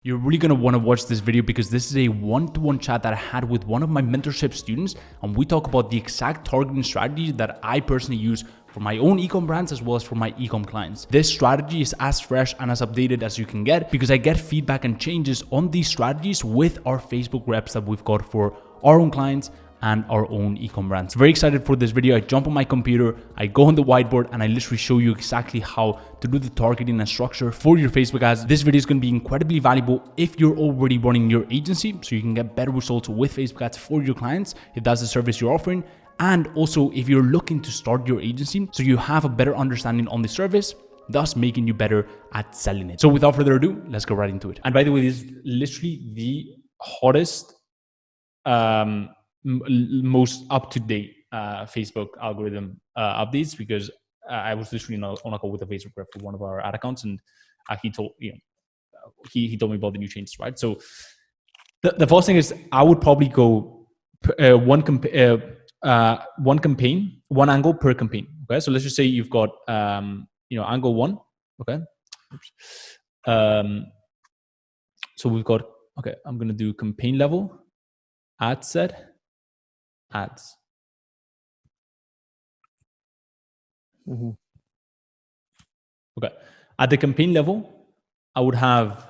You're really going to want to watch this video because this is a one-to-one chat that I had with one of my mentorship students, and we talk about the exact targeting strategy that I personally use for my own ecom brands as well as for my ecom clients. This strategy is as fresh and as updated as you can get because I get feedback and changes on these strategies with our Facebook reps that we've got for our own clients and our own ecom brands. Very excited for this video. I jump on my computer, I go on the whiteboard, and I literally show you exactly how to do the targeting and structure for your Facebook ads. This video is going to be incredibly valuable if you're already running your agency, so you can get better results with Facebook ads for your clients if that's the service you're offering. And also if you're looking to start your agency, so you have a better understanding on the service, thus making you better at selling it. So without further ado, let's go right into it. And by the way, this is literally the hottest, most up-to-date Facebook algorithm updates, because I was literally on a call with a Facebook rep for one of our ad accounts, and he told he told me about the new changes, right? So the first thing is I would probably go one campaign, one angle per campaign. Okay, so let's just say you've got angle one. Okay, so we've got, okay, I'm gonna do campaign level, ad set, ads. Mm-hmm. Okay, at the campaign level, I would have,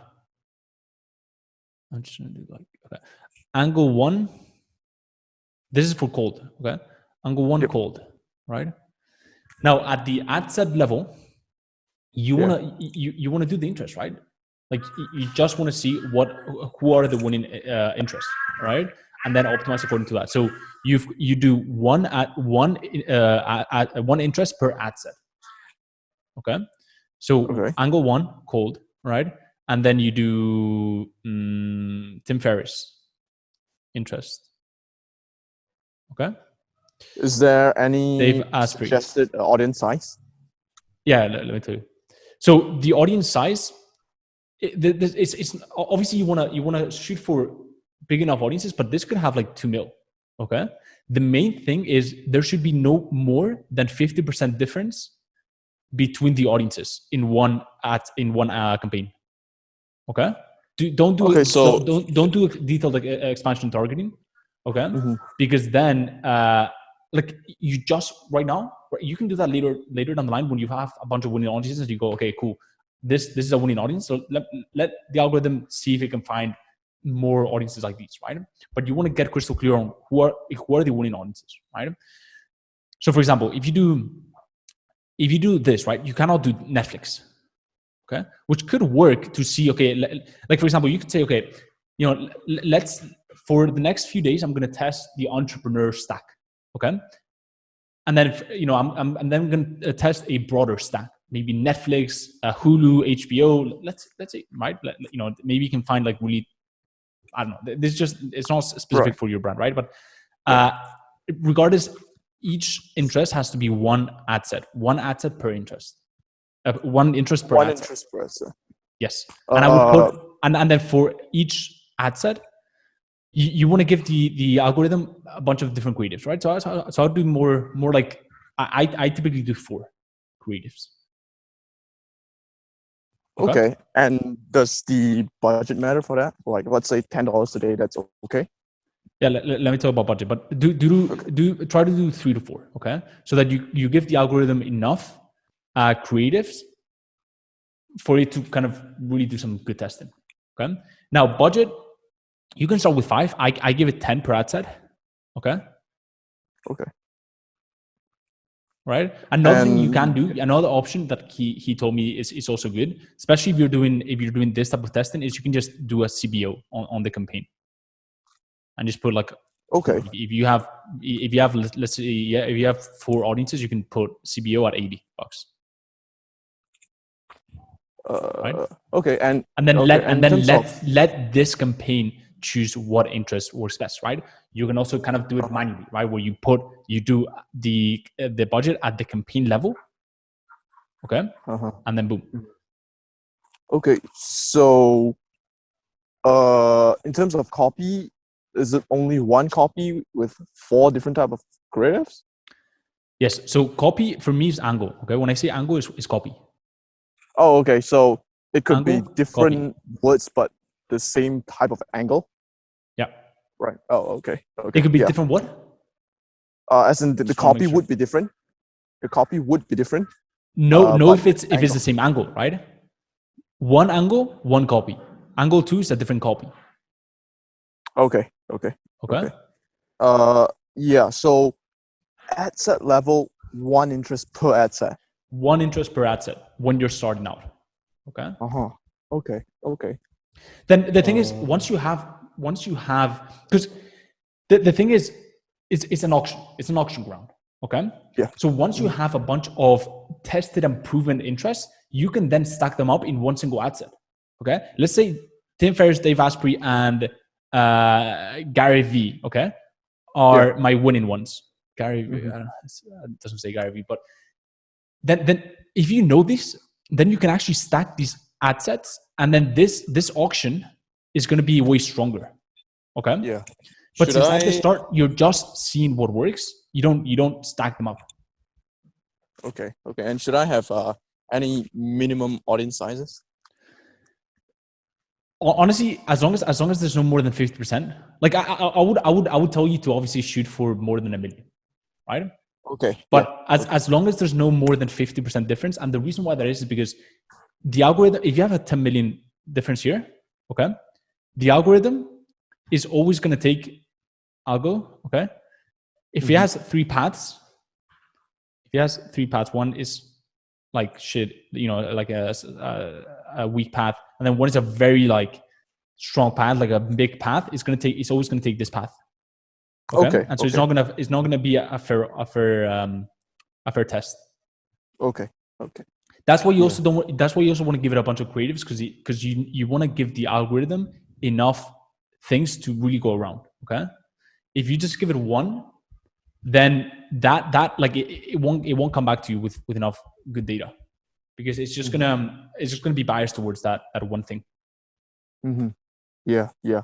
I'm just gonna do like, okay, angle one. This is for cold. Okay, angle one, yep. Cold, right? Now at the ad set level, you wanna you wanna do the interest, right? Like you just want to see who are the winning interests, right? And then optimize according to that. So you do one interest per ad set. Okay, so angle one, cold, right? And then you do Tim Ferriss interest. Okay. Is there any suggested audience size? Yeah, let me tell you. So the audience size, it's obviously you wanna shoot for big enough audiences, but this could have like 2 mil. Okay. The main thing is there should be no more than 50% difference between the audiences in one campaign. Okay. Don't do a detailed expansion targeting. Okay. Mm-hmm. Because then like you just right now, you can do that later down the line when you have a bunch of winning audiences. You go, okay, cool. This is a winning audience. So let the algorithm see if it can find more audiences like these, right? But you want to get crystal clear on who are the winning audiences, right? So for example, if you do this, right, you cannot do Netflix, okay? Which could work to see, okay, like for example, you could say, okay, let's, for the next few days, I'm going to test the entrepreneur stack, okay? And then, I'm then going to test a broader stack, maybe Netflix, Hulu, HBO. Let's say, right? Maybe you can find like really, I don't know. It's not specific for your brand, right? But regardless, each interest has to be one ad set per interest. One interest per ad set. Yes. And I would put, and then for each ad set, you want to give the algorithm a bunch of different creatives, right? So I'll do more like, I typically do 4 creatives. Okay. And does the budget matter for that? Like, let's say $10 a day, that's okay? Yeah, let me talk about budget, but try to do 3 to 4, okay? So that you give the algorithm enough creatives for it to kind of really do some good testing, okay? Now, budget, you can start with 5. I give it 10 per ad set, okay? Okay. Right. Another thing you can do, another option that he told me is also good, especially if you're doing this type of testing, is you can just do a CBO on the campaign, and just put like, okay, if you have let's say, if you have 4 audiences, you can put CBO at $80. Right. Okay, and then let this campaign choose what interest works best, right? You can also kind of do it manually, right? Where you do the budget at the campaign level, okay? And then boom. Okay, so in terms of copy, is it only one copy with 4 different type of creatives? Yes. So copy for me is angle. Okay, when I say angle, is copy. Oh, okay. So it could be different words, but the same type of angle? Yeah. Right. Oh, okay. Okay. It could be yeah. different what? As in the Just wanna copy make sure. would be different. The copy would be different. No, but if the it's angle. the same angle, right? One angle, one copy. Angle 2 is a different copy. Okay. Okay. Okay. Yeah. So ad set level, 1 interest per ad set. 1 interest per ad set when you're starting out. Okay. Okay. Okay. Then the thing is, once you have, because the thing is, it's an auction. It's an auction ground. Okay. Yeah. So once you have a bunch of tested and proven interests, you can then stack them up in one single ad set. Okay. Let's say Tim Ferriss, Dave Asprey, and Gary V. Okay, are my winning ones. Gary V. I don't know, it doesn't say Gary V, but then if you know this, then you can actually stack these ad sets, and then this auction is going to be way stronger. Okay. Yeah. But since at the start you're just seeing what works, you don't stack them up. Okay. Okay. And should I have any minimum audience sizes? Honestly, as long as there's no more than 50%, like I would tell you to obviously shoot for more than 1 million, right? Okay. But as long as there's no more than 50% difference, and the reason why that is because the algorithm, if you have a 10 million difference here, okay, the algorithm is always going to take algo, okay? If it has 3 paths, one is like shit, like a weak path, and then one is a very like strong path, like a big path. It's always going to take this path. Okay. And so it's not gonna be a fair test. Okay. Okay. That's why you also don't. That's why you also want to give it a bunch of creatives, because you want to give the algorithm enough things to really go around. Okay. If you just give it one, then that like it won't come back to you with enough good data, because it's just gonna be biased towards that one thing. Yeah. Yeah.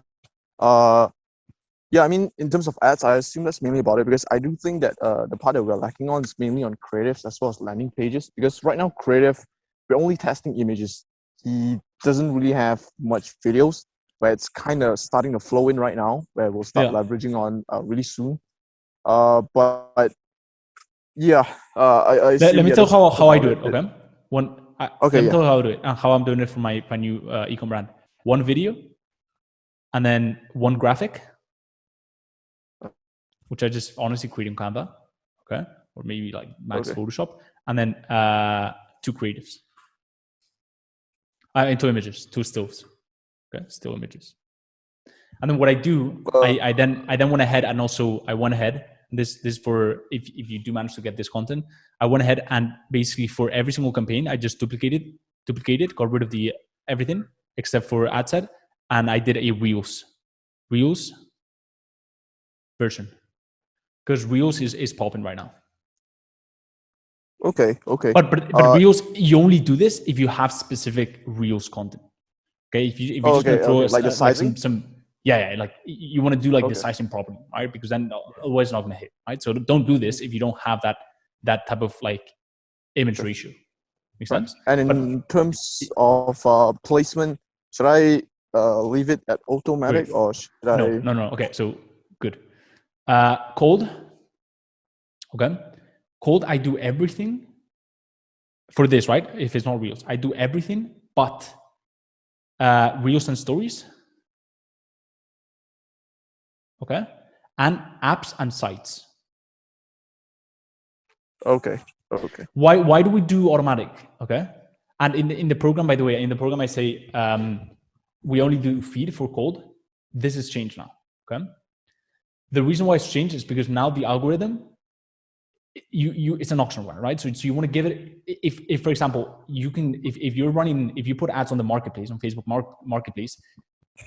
Yeah, I mean, in terms of ads, I assume that's mainly about it, because I do think that the part that we're lacking on is mainly on creatives as well as landing pages. Because right now, creative, we're only testing images. He doesn't really have much videos, but it's kind of starting to flow in right now, where we'll start leveraging on really soon. But yeah, I Let me tell how I do it. Okay, let me tell you how I do it and how I'm doing it for my new ecom brand. One video, and then one graphic, which I just honestly create in Canva, okay, or maybe like Max Photoshop, and then 2 creatives, 2 images, 2 stills, okay, still images. And then what I do, I then went ahead and also I went ahead. This for if you do manage to get this content, I went ahead and basically for every single campaign, I just duplicated, got rid of the everything except for ad set, and I did a Reels version, because Reels is popping right now. Okay. But Reels, you only do this if you have specific Reels content. Okay, if you just gonna throw like the sizing? like some like you want to do like the sizing properly, right? Because then otherwise it's not gonna hit, right? So don't do this if you don't have that type of like image ratio. Make sense? And in terms of placement, should I leave it at automatic or should I? No. Okay, so good. Cold. Okay, cold. I do everything for this, right? If it's not Reels, I do everything but Reels and stories. Okay, and apps and sites. Okay. Why do we do automatic? Okay, and in the program, by the way, in the program I say we only do feed for cold. This has changed now. Okay, the reason why it's changed is because now the algorithm, it's an auction one, right? So you want to give it, if for example you can, if you put ads on the marketplace, on Facebook marketplace,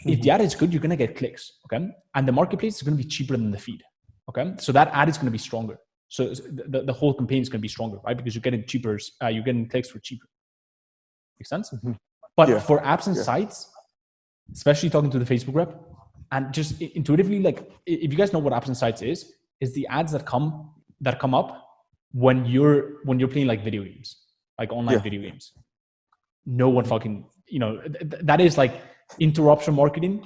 if the ad is good, you're going to get clicks. Okay, and the marketplace is going to be cheaper than the feed. Okay, so that ad is going to be stronger. So the whole campaign is going to be stronger, right? Because you're getting cheaper, you're getting clicks for cheaper. Makes sense? But for apps and sites, especially talking to the Facebook rep, and just intuitively, like if you guys know what apps and sites is the ads that come up when you're playing like video games, like online video games. No one fucking, that is like interruption marketing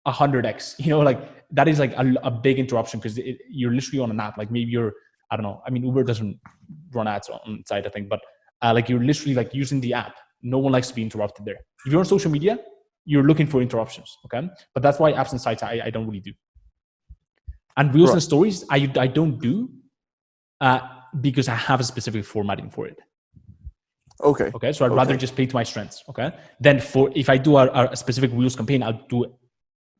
100x. You know, like that is like a big interruption because you're literally on an app. Like maybe you're, I don't know. I mean, Uber doesn't run ads on site, I think, but like you're literally like using the app. No one likes to be interrupted there. If you're on social media, you're looking for interruptions. Okay, but that's why apps and sites I don't really do. And reels and stories I don't do because I have a specific formatting for it. Okay. So I'd rather just play to my strengths. Okay. Then if I do a specific reels campaign, I'll do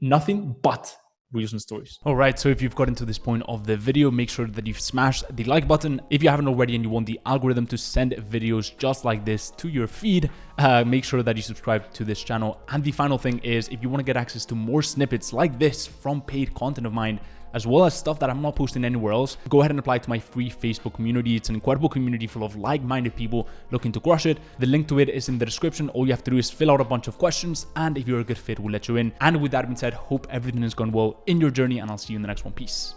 nothing but reels and stories. All right. So if you've gotten to this point of the video, make sure that you've smashed the like button. If you haven't already and you want the algorithm to send videos just like this to your feed, make sure that you subscribe to this channel. And the final thing is, if you want to get access to more snippets like this from paid content of mine, as well as stuff that I'm not posting anywhere else, go ahead and apply to my free Facebook community. It's an incredible community full of like-minded people looking to crush it. The link to it is in the description. All you have to do is fill out a bunch of questions, and if you're a good fit, we'll let you in. And with that being said, hope everything has gone well in your journey, and I'll see you in the next one. Peace.